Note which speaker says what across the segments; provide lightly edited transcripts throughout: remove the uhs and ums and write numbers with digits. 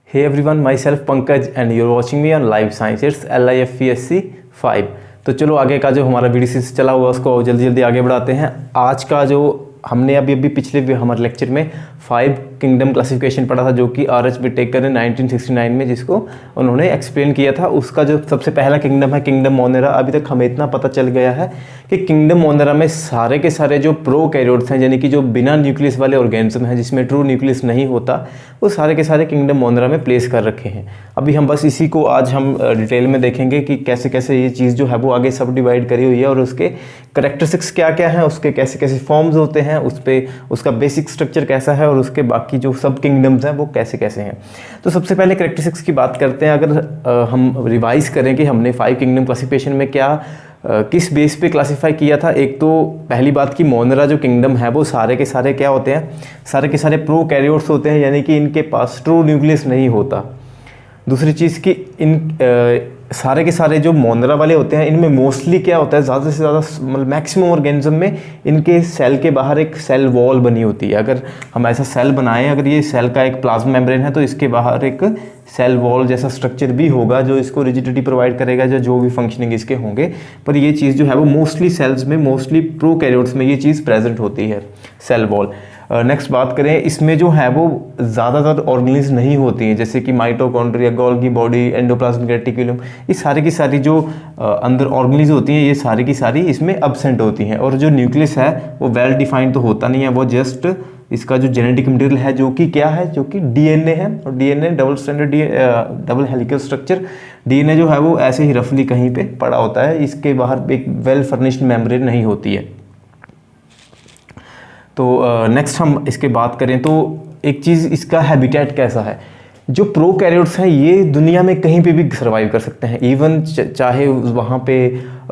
Speaker 1: Hey everyone, myself Pankaj and you're watching me on Live Science. It's LIFPSC 5। तो चलो आगे का जो हमारा वीडियो सीरीज चला हुआ उसको जल्दी जल्दी आगे बढ़ाते हैं। आज का जो हमने अभी पिछले हमारे लेक्चर में 5 किंगडम क्लासिफिकेशन पढ़ा था, जो कि आर.एच. विटेकर ने 1969 में जिसको उन्होंने एक्सप्लेन किया था। उसका जो सबसे पहला किंगडम है किंगडम मोनेरा। अभी तक हमें इतना पता चल गया है कि किंगडम मोनेरा में सारे के सारे जो प्रोकैरियोट्स हैं, यानी कि जो बिना न्यूक्लियस वाले ऑर्गेनिज्म हैं जिसमें ट्रू न्यूक्लियस नहीं होता, वो सारे के सारे किंगडम मोनेरा में प्लेस कर रखे हैं। अभी हम बस इसी को आज हम डिटेल में देखेंगे कि कैसे कैसे ये चीज़ जो है वो आगे सब डिवाइड करी हुई है और उसके करेक्टरिस्टिक्स क्या क्या हैं, उसके कैसे कैसे फॉर्म्स होते हैं, उस पर उसका बेसिक स्ट्रक्चर कैसा है और उसके बाकी जो सब किंगडम्स हैं वो कैसे कैसे हैं। तो सबसे पहले करेक्टरिस्टिक्स की बात करते हैं। अगर हम रिवाइज करें कि हमने 5 किंगडम क्लासिफिकेशन में क्या किस बेस पे क्लासिफाई किया था। एक तो पहली बात कि मोनेरा जो किंगडम है वो सारे के सारे क्या होते हैं, सारे के सारे प्रोकैरियोट्स होते हैं, यानी कि इनके पास ट्रू न्यूक्लियस नहीं होता। दूसरी चीज़ कि इन सारे के सारे जो मोनेरा वाले होते हैं इनमें मोस्टली क्या होता है, ज़्यादा से ज़्यादा मतलब मैक्सिमम ऑर्गेनिज्म में इनके सेल के बाहर एक सेल वॉल बनी होती है। अगर हम ऐसा सेल बनाएं, अगर ये सेल का एक प्लाज्मा मेम्ब्रेन है तो इसके बाहर एक सेल वॉल जैसा स्ट्रक्चर भी होगा जो इसको रिजिडिटी प्रोवाइड करेगा, जो भी फंक्शनिंग इसके होंगे। पर ये चीज़ जो है वो मोस्टली सेल्स में, मोस्टली प्रोकैरियोट्स में ये चीज़ प्रेजेंट होती है, सेल वॉल। नेक्स्ट बात करें, इसमें जो है वो ज़्यादातर ऑर्गेनिज्म नहीं होती हैं, जैसे कि mitochondria, Golgi body, endoplasmic reticulum, ये सारी की सारी जो अंदर ऑर्गेनिज्म होती हैं ये सारी की सारी इसमें एब्सेंट होती हैं। और जो न्यूक्लियस है वो वेल डिफाइंड तो होता नहीं है, वो जस्ट इसका जो जेनेटिक मटेरियल है जो कि क्या है, जो कि डीएनए है। और DNA double helical structure DNA जो है वो ऐसे ही रफली कहीं पे पड़ा होता है, इसके बाहर एक वेल फर्निश्ड मेम्ब्रेन नहीं होती है। तो नेक्स्ट हम इसके बात करें तो एक चीज़, इसका हैबिटेट कैसा है। जो प्रोकैरियोट्स हैं ये दुनिया में कहीं पे भी सर्वाइव कर सकते हैं, इवन चाहे वहाँ पे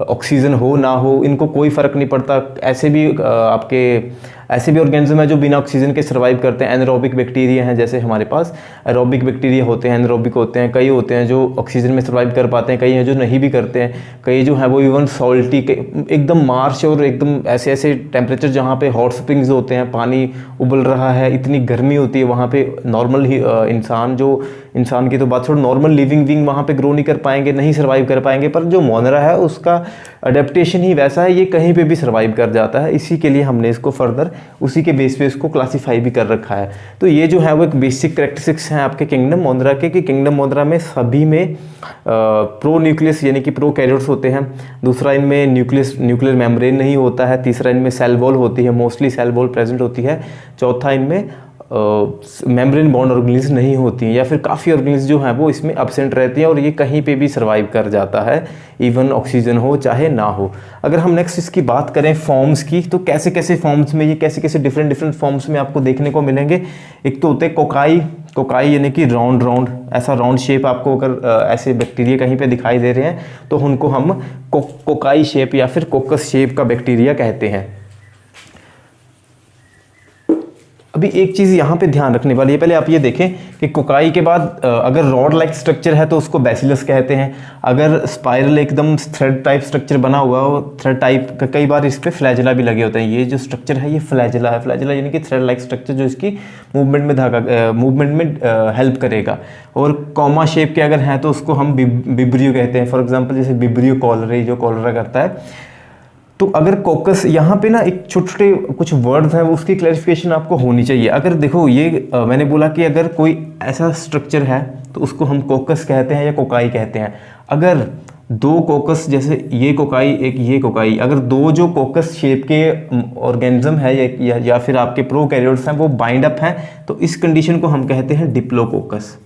Speaker 1: ऑक्सीजन हो ना हो, इनको कोई फ़र्क नहीं पड़ता। ऐसे भी ऑर्गेनिज्म है जो बिना ऑक्सीजन के सर्वाइव करते हैं। एनरोबिक बैक्टीरिया हैं, जैसे हमारे पास एरोबिक बैक्टीरिया होते हैं, एनरोबिक होते हैं, कई होते हैं जो ऑक्सीजन में सर्वाइव कर पाते हैं, कई हैं जो नहीं भी करते हैं, कई जो है वो इवन सॉल्टी एकदम मार्श और एकदम ऐसे ऐसे टेम्परेचर जहाँ पे हॉट स्प्रिंग्स होते हैं, पानी उबल रहा है, इतनी गर्मी होती है वहाँ पे नॉर्मल ही इंसान की तो बात छोड़, नॉर्मल लिविंग बीइंग वहाँ पे ग्रो नहीं कर पाएंगे, नहीं सर्वाइव कर पाएंगे। पर जो मोनेरा है उसका अडेप्टेशन ही वैसा है, ये कहीं पे भी सर्वाइव कर जाता है। इसी के लिए हमने इसको फर्दर उसी के बेस पे इसको क्लासीफाई भी कर रखा है। तो ये जो है वो एक बेसिक करेक्टरिस्टिक्स हैं आपके किंगडम मोनेरा के, कि किंगडम मोनेरा में सभी में प्रो न्यूक्लियस यानी कि प्रोकैरियोट्स होते हैं। दूसरा, इनमें न्यूक्लियर मेम्ब्रेन नहीं होता है। तीसरा, इनमें सेल वॉल होती है, मोस्टली सेल वॉल प्रेजेंट होती है। चौथा, इनमें मेम्ब्रेन बॉन्ड ऑर्गेनिज्म नहीं होती हैं, या फिर काफ़ी ऑर्गेनिज्म जो हैं वो इसमें एब्सेंट रहती हैं और ये कहीं पे भी सर्वाइव कर जाता है, इवन ऑक्सीजन हो चाहे ना हो। अगर हम नेक्स्ट इसकी बात करें फॉर्म्स की, तो कैसे कैसे फॉर्म्स में ये कैसे कैसे डिफरेंट फॉर्म्स में आपको देखने को मिलेंगे। एक तो होते हैं कोकाई यानी कि राउंड ऐसा राउंड शेप। आपको अगर ऐसे बैक्टीरिया कहीं पे दिखाई दे रहे हैं तो उनको हम कोकाई शेप या फिर कोकस शेप का बैक्टीरिया कहते हैं। अभी एक चीज़ यहाँ पे ध्यान रखने वाली है, पहले आप ये देखें कि कोकाई के बाद अगर रॉड लाइक स्ट्रक्चर है तो उसको बैसिलस कहते हैं। अगर स्पाइरल एकदम थ्रेड टाइप स्ट्रक्चर बना हुआ हो, थ्रेड टाइप का, कई बार इस पर फ्लैजिला भी लगे होते हैं। ये जो स्ट्रक्चर है ये फ्लैजिला है। फ्लैजिला यानी कि थ्रेड लाइक स्ट्रक्चर जो इसकी मूवमेंट में हेल्प करेगा। और कॉमा शेप के अगर हैं तो उसको हम बिब्रियो कहते हैं। फॉर एग्जाम्पल जैसे बिब्रियो कॉलरे, जो कॉलरा करता है। तो अगर कोकस, यहाँ पे ना एक छोटे छोटे कुछ वर्ड्स हैं उसकी क्लैरिफिकेशन आपको होनी चाहिए। अगर देखो ये मैंने बोला कि अगर कोई ऐसा स्ट्रक्चर है तो उसको हम कोकस कहते हैं या कोकाई कहते हैं। अगर दो कोकस, जैसे ये कोकाई एक ये कोकाई, अगर दो जो कोकस शेप के ऑर्गेनिज्म है या फिर आपके प्रोकैरियोट्स हैं वो बाइंड अप हैं तो इस कंडीशन को हम कहते हैं डिप्लोकोकस।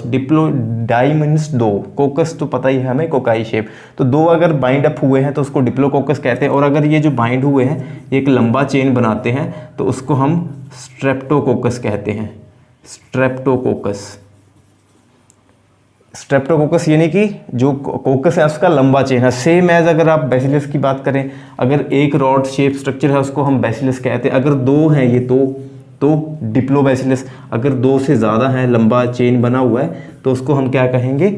Speaker 1: डिप्लो डाई मीन्स दो, कोकस तो पता ही है हमें, कोकाई शेप। तो दो अगर बाइंड अप हुए हैं तो उसको डिप्लोकोकस कहते हैं। और अगर ये जो बाइंड हुए हैं एक लंबा चेन बनाते हैं तो उसको हम स्ट्रेप्टोकोकस कहते हैं। स्ट्रेप्टोकोकस यानी कि जो कोकस है उसका लंबा चेन है। सेम एज अगर आप बैसिलस की बात करें, अगर एक रॉड शेप स्ट्रक्चर है उसको हम बैसिलस कहते हैं। अगर दो हैं ये तो डिप्लोबैसिलस। अगर दो से ज़्यादा हैं, लंबा चेन बना हुआ है, तो उसको हम क्या कहेंगे,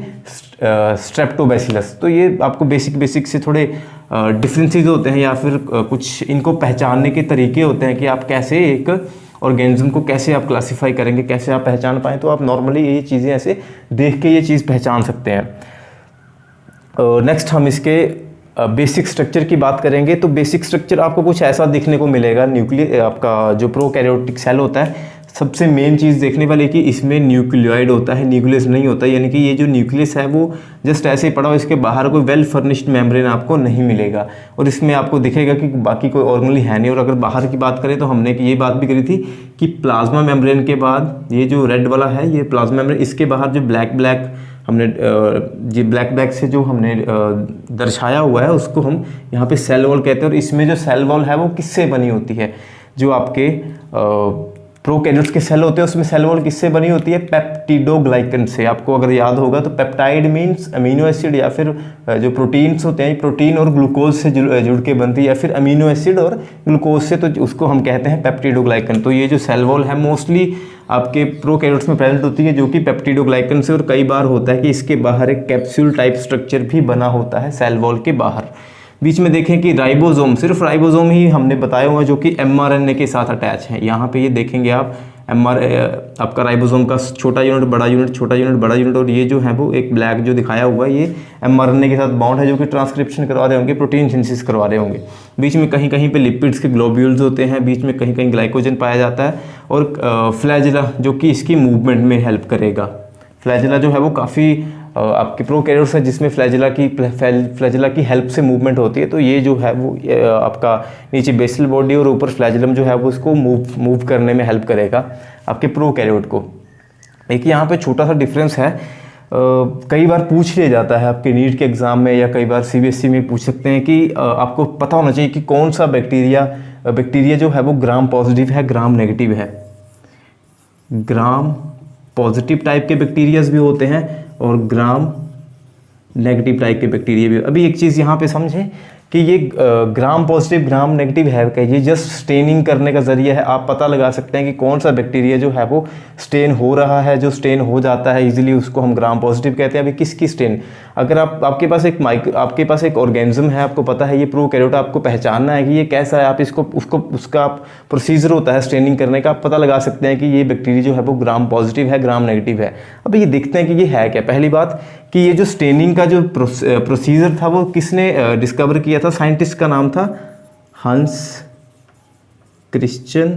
Speaker 1: स्ट्रेप्टोबैसिलस। तो ये आपको बेसिक से थोड़े डिफरेंसेस होते हैं या फिर कुछ इनको पहचानने के तरीके होते हैं कि आप कैसे एक ऑर्गेनिज्म को कैसे आप क्लासीफाई करेंगे, कैसे आप पहचान पाएँ, तो आप नॉर्मली ये चीज़ें ऐसे देख के ये चीज़ पहचान सकते हैं। नेक्स्ट हम इसके बेसिक स्ट्रक्चर की बात करेंगे। तो बेसिक स्ट्रक्चर आपको कुछ ऐसा दिखने को मिलेगा। न्यूक्लियर आपका जो प्रोकैरियोटिक सेल होता है, सबसे मेन चीज़ देखने वाली कि इसमें न्यूक्लियोइड होता है, न्यूक्लियस नहीं होता। यानी कि ये जो न्यूक्लियस है वो जस्ट ऐसे ही पड़ा हो, इसके बाहर कोई वेल फर्निश्ड मेम्ब्रेन आपको नहीं मिलेगा, और इसमें आपको दिखेगा कि बाकी कोई ऑर्गेनली है नहीं। और अगर बाहर की बात करें तो हमने ये बात भी करी थी कि प्लाज्मा मेम्ब्रेन के बाद ये जो रेड वाला है ये प्लाज्मा मेम्ब्रेन, इसके बाहर जो ब्लैक हमने ये ब्लैक से जो हमने दर्शाया हुआ है उसको हम यहाँ पे सेल वॉल कहते हैं। और इसमें जो सेल वॉल है वो किससे बनी होती है, जो आपके प्रोकैरियोट्स के सेल होते हैं उसमें सेल वॉल किससे बनी होती है, पेप्टिडोग्लाइकन से। आपको अगर याद होगा तो पेप्टाइड मीन्स अमीनो एसिड, या फिर जो प्रोटीन्स होते हैं प्रोटीन और ग्लूकोज से जुड़ के बनती है, या फिर अमीनो एसिड और ग्लूकोज से, तो उसको हम कहते हैं पेप्टिडोग्लाइकन। तो ये जो सेल वॉल है मोस्टली आपके प्रोकैरियोट्स में प्रेजेंट होती है, जो कि पेप्टिडोग्लाइकन से, और कई बार होता है कि इसके बाहर एक कैप्सूल टाइप स्ट्रक्चर भी बना होता है सेल वॉल के बाहर। बीच में देखें कि राइबोसोम, सिर्फ राइबोसोम ही हमने बताया हुआ जो कि mRNA के साथ अटैच है। यहाँ पे ये देखेंगे आप आपका राइबोसोम का छोटा यूनिट, बड़ा यूनिट, छोटा यूनिट, बड़ा यूनिट, और ये जो है वो एक ब्लैक जो दिखाया हुआ है ये mRNA के साथ बॉन्ड है, जो कि ट्रांसक्रिप्शन करवा रहे होंगे, प्रोटीन सिंथेसिस करवा रहे होंगे। बीच में कहीं कहीं पे लिपिड्स के ग्लोब्यूल्स होते हैं, बीच में कहीं कहीं ग्लाइकोजन पाया जाता है, और फ्लैजिला जो कि इसकी मूवमेंट में हेल्प करेगा। फ्लैजिला जो है वो काफ़ी आपके प्रोकैरियोट्स है जिसमें फ्लैजिला की हेल्प से मूवमेंट होती है। तो ये जो है वो आपका नीचे बेसल बॉडी और ऊपर फ्लैजिलम जो है वो उसको मूव करने में हेल्प करेगा आपके प्रोकैरियोट को। एक यहाँ पे छोटा सा डिफरेंस है, कई बार पूछ लिया जाता है आपके नीट के एग्ज़ाम में, या कई बार CBSE में पूछ सकते हैं कि आपको पता होना चाहिए कि कौन सा बैक्टीरिया जो है वो ग्राम पॉजिटिव है, ग्राम नेगेटिव है। ग्राम पॉजिटिव टाइप के बैक्टीरियाज भी होते हैं और ग्राम नेगेटिव टाइप के बैक्टीरिया भी। अभी एक चीज़ यहाँ पे समझें कि ये ग्राम पॉजिटिव ग्राम नेगेटिव है क्या, ये जस्ट स्टेनिंग करने का जरिया है। आप पता लगा सकते हैं कि कौन सा बैक्टीरिया जो है वो स्टेन हो रहा है, जो स्टेन हो जाता है इजीली, उसको हम ग्राम पॉजिटिव कहते हैं। अभी किसकी स्टेन, अगर आपके पास एक ऑर्गेनिज्म है, आपको पता है ये प्रोकैरियोट, आपको पहचानना है कि ये कैसा है, आप उसका प्रोसीजर होता है स्टेनिंग करने का, आप पता लगा सकते हैं कि ये बैक्टीरिया जो है वो ग्राम पॉजिटिव है, ग्राम नेगेटिव है। अब ये देखते हैं कि ये है क्या। पहली बात कि ये जो स्टेनिंग का जो प्रोसीजर था वो किसने डिस्कवर किया था, साइंटिस्ट का नाम था हंस क्रिश्चियन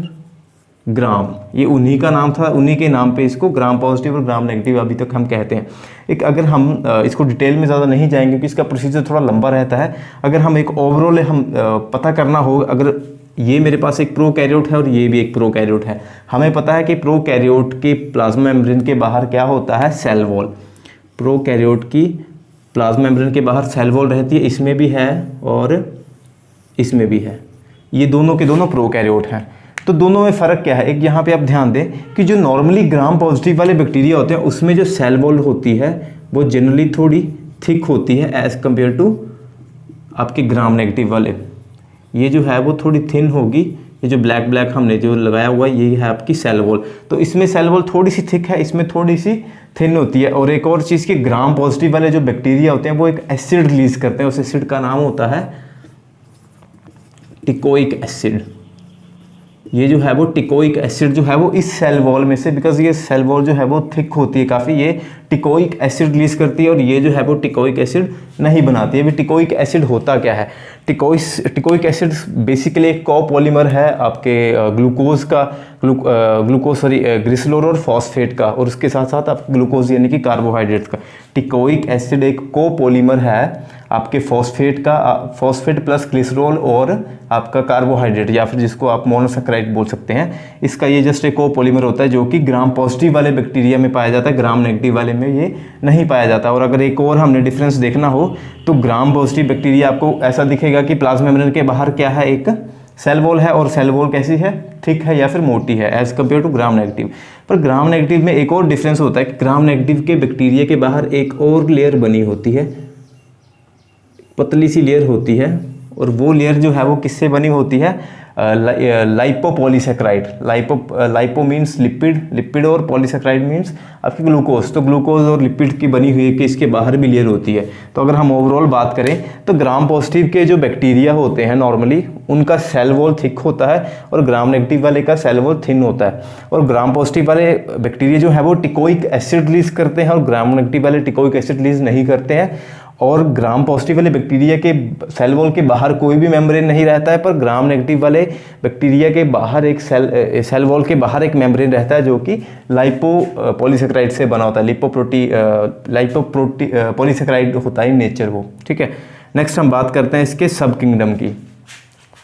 Speaker 1: ग्राम। ये उन्हीं का नाम था, उन्हीं के नाम पे इसको ग्राम पॉजिटिव और ग्राम नेगेटिव अभी तक हम कहते हैं। एक अगर हम इसको डिटेल में ज़्यादा नहीं जाएंगे क्योंकि इसका प्रोसीजर थोड़ा लंबा रहता है, अगर हम एक ओवरऑल हम पता करना हो, अगर ये मेरे पास एक प्रोकैरियोट है और ये भी एक प्रोकैरियोट है, हमें पता है कि प्रोकैरियोट के प्लाज्मा मेम्ब्रेन के बाहर क्या होता है, सेल वॉल। प्रोकैरियोट की प्लाज्मा मेम्ब्रेन के बाहर सेल वॉल रहती है, इसमें भी है और इसमें भी है। ये दोनों के दोनों प्रोकैरियोट हैं। तो दोनों में फ़र्क क्या है, एक यहाँ पे आप ध्यान दें कि जो नॉर्मली ग्राम पॉजिटिव वाले बैक्टीरिया होते हैं उसमें जो सेल वॉल होती है वो जनरली थोड़ी थिक होती है एज़ कम्पेयर टू आपके ग्राम नेगेटिव वाले। ये जो है वो थोड़ी थिन होगी। ये जो ब्लैक हमने जो लगाया हुआ है ये है आपकी सेल वॉल। तो इसमें सेल वॉल थोड़ी सी थिक है, इसमें थोड़ी सी थिन होती है। और एक और चीज़ के ग्राम पॉजिटिव वाले जो बैक्टीरिया होते हैं वो एक एसिड रिलीज करते हैं, उस एसिड का नाम होता है टिकोइक एसिड। ये जो है वो टिकोइक एसिड जो है वो इस सेल वॉल में से, बिकॉज ये सेल वॉल जो है वो थिक होती है काफ़ी, ये टिकोइक एसिड रिलीज करती है और ये जो है वो टिकोइक एसिड नहीं बनाती है। अभी टिकोइक एसिड होता क्या है, टिकोइक एसिड बेसिकली एक कोपॉलीमर है आपके ग्लिसरोल और फॉस्फेट का, और उसके साथ साथ आप ग्लूकोज यानी कि कार्बोहाइड्रेट्स का। टिकोइक एसिड एक कोपॉलीमर है आपके फॉस्फेट प्लस ग्लिसरोल और आपका कार्बोहाइड्रेट, या फिर जिसको आप मोनोसैकेराइड बोल सकते हैं। इसका ये जस्ट एक कोपॉलीमर होता है जो कि ग्राम पॉजिटिव वाले बैक्टीरिया में पाया जाता है, ग्राम नेगेटिव वाले में ये नहीं पाया जाता। और अगर एक और हमने डिफरेंस देखना हो तो ग्राम पॉजिटिव बैक्टीरिया आपको ऐसा दिखेगा कि प्लाज्मा मेम्ब्रेन के बाहर क्या है, एक सेल वॉल है, और सेल वॉल कैसी है, थिक है या फिर मोटी है as compare to gram negative. पर ग्राम नेगेटिव में एक और डिफरेंस होता है कि ग्राम नेगेटिव के बैक्टीरिया के बाहर एक और लेयर बनी होती है, पतली सी लेयर होती है और वो लेयर जो है वो किससे बनी होती है, लाइपोपॉलीसेक्राइड। लाइपो मीन्स लिपिड और पॉलीसेक्राइड मीन्स आपकी ग्लूकोज। तो ग्लूकोज और लिपिड की बनी हुई है कि इसके बाहर भी लेयर होती है। तो अगर हम ओवरऑल बात करें तो ग्राम पॉजिटिव के जो बैक्टीरिया होते हैं नॉर्मली उनका सेल वॉल थिक होता है और ग्राम नेगेटिव वाले का सेल वॉल थिन होता है। और ग्राम पॉजिटिव वाले बैक्टीरिया जो है वो टिकोइक एसिड रिलीज करते हैं और ग्राम नेगेटिव वाले टिकोइक एसिड रिलीज नहीं करते हैं। और ग्राम पॉजिटिव वाले बैक्टीरिया के सेल वॉल के बाहर कोई भी मेम्ब्रेन नहीं रहता है, पर ग्राम नेगेटिव वाले बैक्टीरिया के बाहर एक सेल वॉल के बाहर एक मेम्ब्रेन रहता है जो कि लाइपोपॉलीसेक्राइड से बना होता है। लाइपोपॉलीसेक्राइड होता है नेचर वो, ठीक है। नेक्स्ट हम बात करते हैं इसके सब किंगडम की।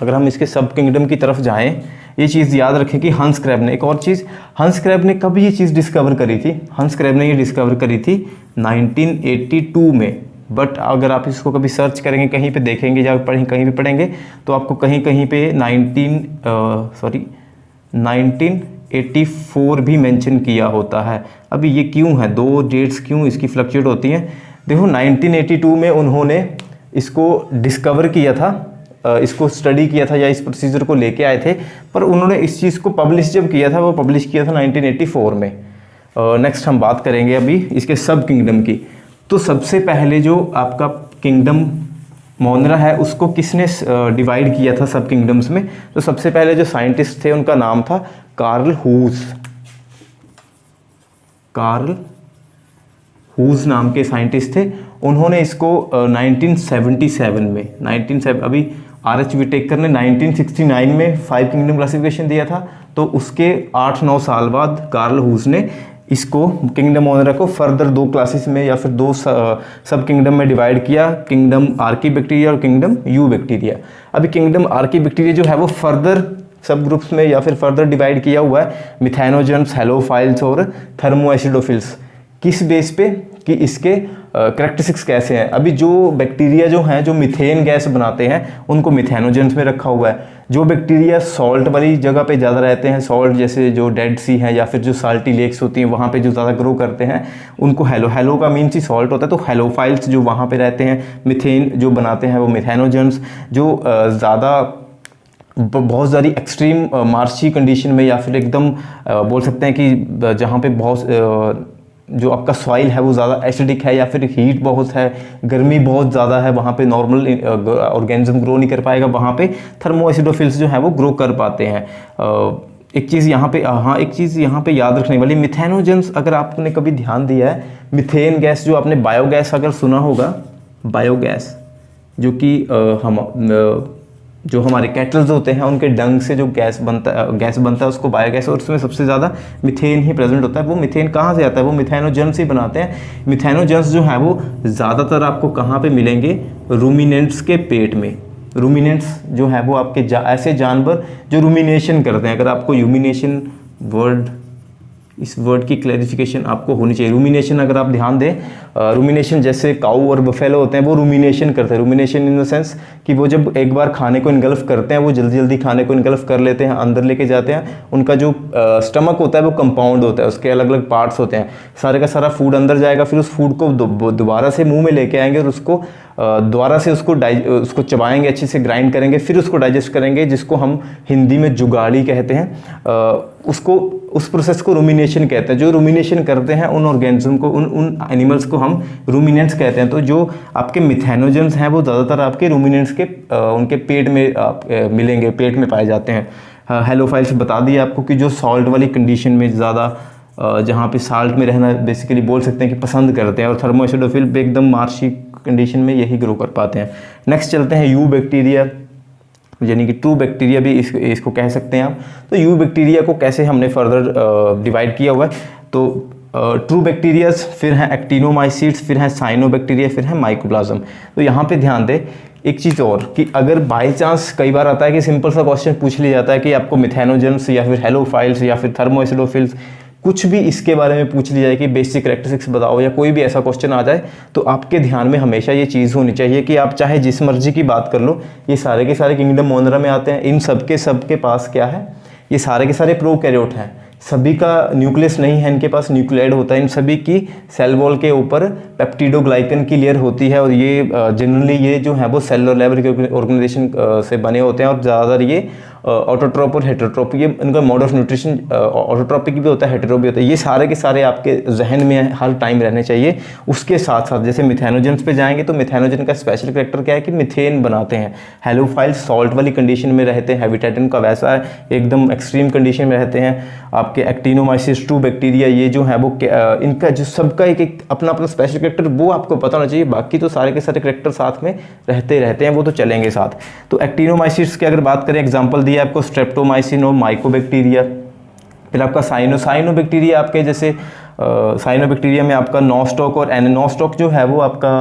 Speaker 1: अगर हम इसके सब किंगडम की तरफ जाएं, ये चीज़ याद रखें कि हंस क्रैब ने, एक और चीज़, हंस क्रैब ने कब ये चीज़ डिस्कवर करी थी? हंस क्रैब ने ये डिस्कवर करी थी 1982 में। बट अगर आप इसको कभी सर्च करेंगे, कहीं पे देखेंगे या कहीं पे पढ़ेंगे तो आपको कहीं पे 1984 भी मेंशन किया होता है। अभी ये क्यों है, दो डेट्स क्यों इसकी फ्लक्चुएट होती हैं? देखो 1982 में उन्होंने इसको डिस्कवर किया था, इसको स्टडी किया था या इस प्रोसीजर को लेके आए थे, पर उन्होंने इस चीज़ को पब्लिश जब किया था वो पब्लिश किया था 1984 में। नेक्स्ट हम बात करेंगे अभी इसके सब किंगडम की। तो सबसे पहले जो आपका किंगडम मोनरा है उसको किसने डिवाइड किया था सब किंगडम्स में? तो सबसे पहले जो साइंटिस्ट थे उनका नाम था कार्ल हूज नाम के साइंटिस्ट थे। उन्होंने इसको 1977 में अभी RH विटेकर ने 1969 में 5 किंगडम क्लासिफिकेशन दिया था। तो उसके 8-9 साल बाद कार्ल हूज ने इसको किंगडम मोनरा को फर्दर 2 क्लासेस में या फिर 2 सब किंगडम में डिवाइड किया, किंगडम आर्की बैक्टीरिया और किंगडम यू बैक्टीरिया। अभी किंगडम आर्की बैक्टीरिया जो है वो फर्दर सब ग्रुप्स में या फिर फर्दर डिवाइड किया हुआ है, मिथेनोजेंस, हेलोफाइल्स और थर्मोएसिडोफिल्स। किस बेस पे कि इसके कैरेक्टरिस्टिक्स कैसे हैं? अभी जो बैक्टीरिया जो हैं जो मीथेन गैस बनाते हैं उनको मिथेनोजेंस में रखा हुआ है। जो बैक्टीरिया सॉल्ट वाली जगह पे ज़्यादा रहते हैं, सॉल्ट जैसे जो डेड सी है या फिर जो साल्टी लेक्स होती हैं वहाँ पे जो ज़्यादा ग्रो करते हैं उनको हेलो का मीन्स ही सॉल्ट होता है। तो हेलोफाइल्स जो वहाँ पे रहते हैं मिथेन जो बनाते हैं वो मिथेनोजेंस। जो ज़्यादा बहुत सारी एक्सट्रीम मार्ची कंडीशन में या फिर एकदम बोल सकते हैं कि जहाँ पे बहुत जो आपका सॉइल है वो ज़्यादा एसिडिक है या फिर हीट बहुत है, गर्मी बहुत ज़्यादा है, वहाँ पे नॉर्मल ऑर्गेनिज्म ग्रो नहीं कर पाएगा, वहाँ पे थर्मोएसिडोफिल्स जो है वो ग्रो कर पाते हैं। एक चीज़ यहाँ पे याद रखने वाली, मिथेनोजेंस अगर आपने कभी ध्यान दिया है, मिथेन गैस जो आपने बायोगैस अगर सुना होगा, बायोगैस जो कि जो हमारे कैटल्स होते हैं उनके डंग से जो गैस बनता है उसको बायोगैस, और उसमें सबसे ज़्यादा मिथेन ही प्रेजेंट होता है। वो मिथेन कहाँ से आता है? वो मिथेनोजेंस ही बनाते हैं। मिथेनोजेंस जो है वो ज़्यादातर आपको कहाँ पे मिलेंगे? रूमिनेंट्स के पेट में। रूमिनेंट्स जो है वो आपके ऐसे जानवर जो रूमिनेशन करते हैं। अगर आपको यूमिनेशन इस वर्ड की क्लैरिफिकेशन आपको होनी चाहिए। रूमिनेशन अगर आप ध्यान दें, रूमिनेशन जैसे काऊ और बफेलो होते हैं वो रूमिनेशन करते हैं। रूमिनेशन इन द सेंस कि वो जब एक बार खाने को इनगल्फ करते हैं वो जल्दी जल्दी खाने को इनगल्फ कर लेते हैं, अंदर लेके जाते हैं। उनका जो स्टमक होता है वो कंपाउंड होता है, उसके अलग अलग पार्ट्स होते हैं। सारे का सारा फूड अंदर जाएगा, फिर उस फूड को दोबारा से मुँह में लेके आएंगे और उसको दोबारा से उसको चबाएंगे, अच्छे से ग्राइंड करेंगे, फिर उसको डाइजेस्ट करेंगे, जिसको हम हिंदी में जुगाड़ी कहते हैं। उस प्रोसेस को रूमिनेशन कहते हैं। जो रूमिनेशन करते हैं उन ऑर्गेनिज्म को, उन एनिमल्स को हम रूमिनेंट्स कहते हैं। तो जो आपके मिथेनोजेंस हैं वो ज़्यादातर आपके रूमिनेंट्स के उनके पेट में मिलेंगे, पेट में पाए जाते हैं। हेलोफाइल्स बता दिया आपको कि जो सॉल्ट वाली कंडीशन में ज़्यादा जहाँ पे साल्ट में रहना बेसिकली बोल सकते हैं कि पसंद करते हैं, और थर्मोएसिडोफिल एकदम मार्शी कंडीशन में यही ग्रो कर पाते हैं। नेक्स्ट चलते हैं यू बैक्टीरिया, यानी कि ट्रू बैक्टीरिया भी इसको कह सकते हैं आप। तो यू बैक्टीरिया को कैसे हमने फर्दर डिवाइड किया हुआ है? तो ट्रू बैक्टीरियाज, फिर हैं एक्टिनोमाइसीट्स, फिर हैं साइनोबैक्टीरिया, फिर हैं माइकोप्लाज्म। तो यहाँ पे ध्यान दें एक चीज़ और कि अगर बाई चांस कई बार आता है कि सिंपल सा क्वेश्चन पूछ लिया जाता है कि आपको मिथेनोजेंस या फिर हेलोफाइल्स या फिर थर्मोएसिडोफिल्स कुछ भी इसके बारे में पूछ लिया जाए कि बेसिक कैरेक्टरिस्टिक्स बताओ, या कोई भी ऐसा क्वेश्चन आ जाए, तो आपके ध्यान में हमेशा ये चीज़ होनी चाहिए कि आप चाहे जिस मर्जी की बात कर लो, ये सारे के सारे किंगडम मोनरा में आते हैं। इन सबके पास क्या है? ये सारे के सारे प्रोकैरियोट हैं। सभी का न्यूक्लियस नहीं है, इनके पास न्यूक्लियाइड होता है। इन सभी की सेल वॉल के ऊपर पेप्टिडोग्लाइकन की लेयर होती है और ये जनरली ये जो है वो सेलुलर लेवल के ऑर्गेनाइजेशन से बने होते हैं और ज़्यादातर ये ऑटोट्रॉप और हेटेरोट्रॉप, ये इनका मोड ऑफ न्यूट्रिशन ऑटोट्रॉपिक भी होता है, हेटेरो भी होता है। ये सारे के सारे आपके जहन में हर टाइम रहने चाहिए। उसके साथ साथ जैसे मिथेनोजेंस पे जाएंगे तो मिथेनोजन का स्पेशल कैरेक्टर क्या है कि मिथेन बनाते हैं। हेलोफाइल सॉल्ट वाली कंडीशन में रहते हैं, हैबिटेट इनका वैसा है, एकदम एक्सट्रीम कंडीशन में रहते हैं। आपके एक्टिनोमाइसिस 2 बैक्टीरिया, ये जो है वो इनका जो सबका एक अपना अपना स्पेशल कैरेक्टर वो आपको पता होना चाहिए। बाकी तो सारे के सारे कैरेक्टर साथ में रहते हैं, वो तो चलेंगे साथ। तो एक्टिनोमाइसिस की अगर बात करें, एग्जाम्पल दिया आपको स्ट्रेप्टोमाइसिन और माइकोबैक्टीरिया। फिर आपका साइनोबैक्टीरिया, आपके जैसे साइनोबैक्टीरिया में आपका नॉस्टॉक और एनोस्टॉक जो है वो आपका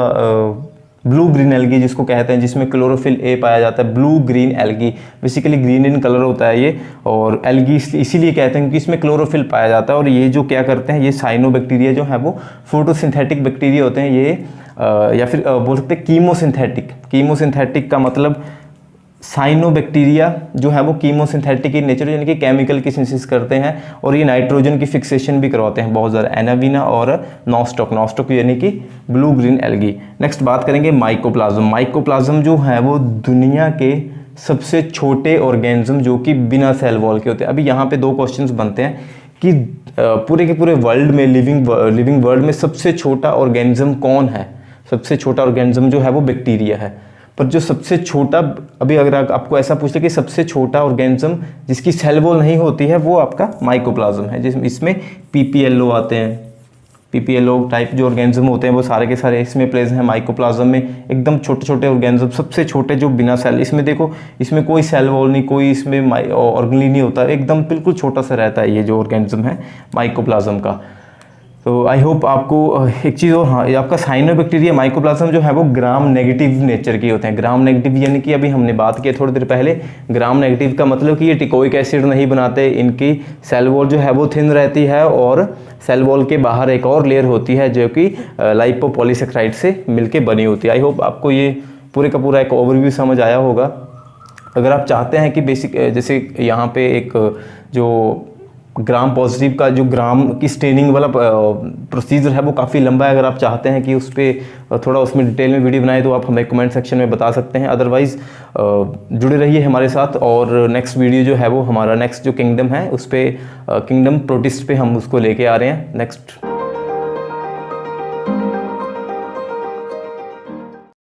Speaker 1: ब्लू ग्रीन एल्गी जिसको कहते हैं, जिसमें क्लोरोफिल ए पाया जाता है। Blue green algae basically green in colour होता है ये, और एल्गी इसीलिए कहते हैं क्योंकि इसमें क्लोरोफिल पाया जाता है। और ये जो क्या करते हैं, ये साइनोबैक्टीरिया जो है वो फोटोसिंथेटिक बैक्टीरिया होते हैं ये, या फिर बोल सकते हैं कीमोसिंथेटिक का मतलब साइनोबैक्टीरिया जो है वो कीमोसिंथेटिक इन नेचर, यानी कि केमिकल की सिंथेसिस करते हैं और ये नाइट्रोजन की फिक्सेशन भी करवाते हैं बहुत ज़्यादा। एनावीना और नॉस्टॉक यानी कि ब्लू ग्रीन एल्गी। नेक्स्ट बात करेंगे माइकोप्लाज्म जो है वो दुनिया के सबसे छोटे ऑर्गेनिज्म जो कि बिना सेल वॉल के होते हैं। अभी यहाँ पे 2 क्वेश्चंस बनते हैं कि पूरे के पूरे वर्ल्ड में लिविंग वर्ल्ड में सबसे छोटा ऑर्गेनिज्म कौन है। सबसे छोटा ऑर्गेनिज्म जो है वो बैक्टीरिया है, पर जो सबसे छोटा, अभी अगर आपको ऐसा पूछते कि सबसे छोटा ऑर्गेनिज्म जिसकी सेल वॉल नहीं होती है वो आपका माइकोप्लाज्म है, इसमें पीपीएलओ आते हैं। पीपीएलओ टाइप जो ऑर्गेनिज्म होते हैं वो सारे के सारे इसमें प्लेस हैं माइकोप्लाज्म में। एकदम छोटे छोटे ऑर्गेनिज्म, सबसे छोटे जो बिना सेल, इसमें देखो इसमें कोई सेल वॉल नहीं, कोई इसमें ऑर्गेनली नहीं होता, एकदम बिल्कुल छोटा सा रहता है ये जो ऑर्गेनिज्म है माइकोप्लाज्म का। तो आई होप आपको एक चीज़ और, हाँ, आपका साइनोबैक्टीरिया माइकोप्लाज्म जो है वो ग्राम नेगेटिव नेचर के होते हैं। ग्राम नेगेटिव यानी कि अभी हमने बात की थोड़ी देर पहले, ग्राम नेगेटिव का मतलब कि ये टिकोइक एसिड नहीं बनाते, इनकी सेल वॉल जो है वो थिन रहती है और सेल वॉल के बाहर एक और लेयर होती है जो कि लाइपोपॉलीसेक्राइड से मिलके बनी होती है। आई होप आपको ये पूरे का पूरा एक ओवरव्यू समझ आया होगा। अगर आप चाहते हैं कि बेसिक जैसे यहाँ पे एक जो ग्राम पॉजिटिव का जो ग्राम की स्टेनिंग वाला प्रोसीजर है वो काफ़ी लंबा है, अगर आप चाहते हैं कि उस पर थोड़ा उसमें डिटेल में वीडियो बनाए तो आप हमें कमेंट सेक्शन में बता सकते हैं। अदरवाइज़ जुड़े रहिए हमारे साथ, और नेक्स्ट वीडियो जो है वो हमारा नेक्स्ट जो किंगडम है उस पर किंगडम प्रोटिस्ट पे हम उसको लेके आ रहे हैं नेक्स्ट।